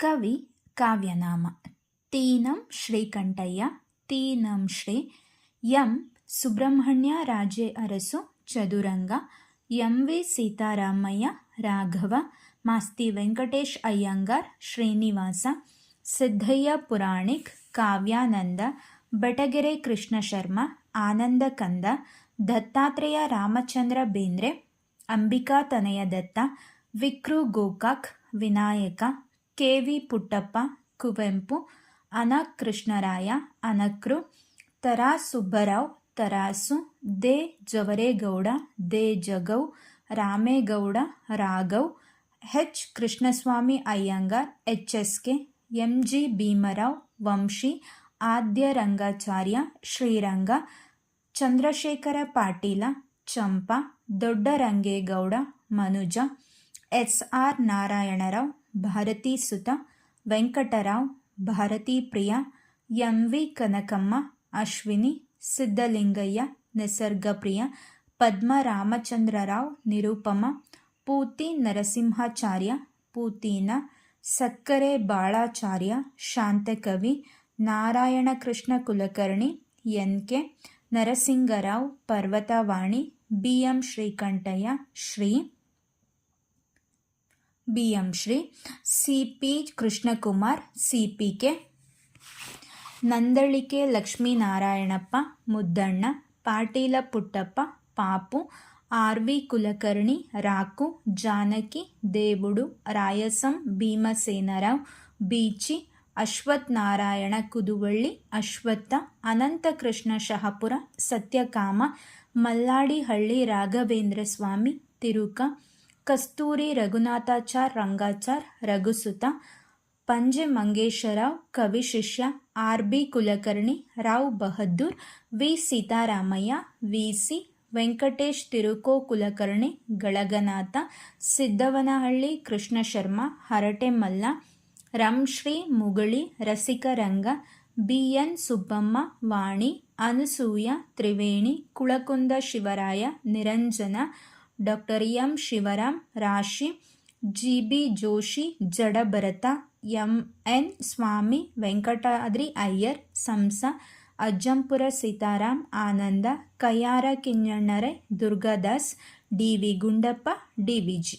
ಕವಿ ಕಾವ್ಯನಾಮ Tinam Srikantaiah Tinam Shri M Subrahmanya Raje Arasu Chaduranga M V Seetharamaiah Raghava Masti Venkatesh Iyengar Srinivasa Siddayya Puranik Kavyananda Betageri Krishna Sharma Ananda Kanda Dattatreya Ramachandra Bendre Ambika Tanaya Datta Vikru Gokak Vinayaka K V Puttappa Kuvempu Ana Krishnaraya Anakru Taraa Subbarao Tarasu De Javaregowda De Jagau Ramegowda Raghav H Krishnaswamy Iyengar H S K M G Bhimrao Vamshi Adya Rangacharya Sriranga Chandrashekhar Patil Champa Doddarangegowda ಮನುಜ S R Narayanarao Bharathi Suta Venkatarao Bharathi Priya M V Kanakamma Ashwini Siddalingaiah Nisargapriya Padma Ramachandrarao Nirupama Puthi Narasimhacharya Puthina Sakkare Balacharya Shantakavi Narayana Krishna Kulkarni N K Narasingarao Parvatavani B M Srikantaiah Shri B M Shri C P Krishnakumar C P K Nandalike Lakshminarayanappa Muddanna Patil Puttappa Papu R V Kulkarni Raku Janaki Devudu Rayasam Bhimasenarao Beechi Ashwath Narayana Kuduvalli Ashwattha Anantakrishna Shahapura Satyakama Malladihalli Raghavendra Swamy Tiruka ಕಸ್ತೂರಿ ರಘುನಾಥಾಚಾರ್ Rangachar Raghusuta Panje Mangeshrao Kavi Shishya R B Kulkarni Rao Bahaddur V Seetharamaiah V C Venkatesh Tiruko Kulkarni Galaganatha Siddavanahalli Krishna Sharma Haratemalla Ramshri Mugali Rasikaranga B N Subbamma Vani Anasuya Triveni Kulakunda Shivaraya Niranjana doctor M Shivaram Rashi G B Joshi Jadabharata M N Swamy Venkatadri Iyer Samsa Ajjampura Sitaram Ananda Kayyara Kinhanna Rai Durgadas D V Gundappa D V G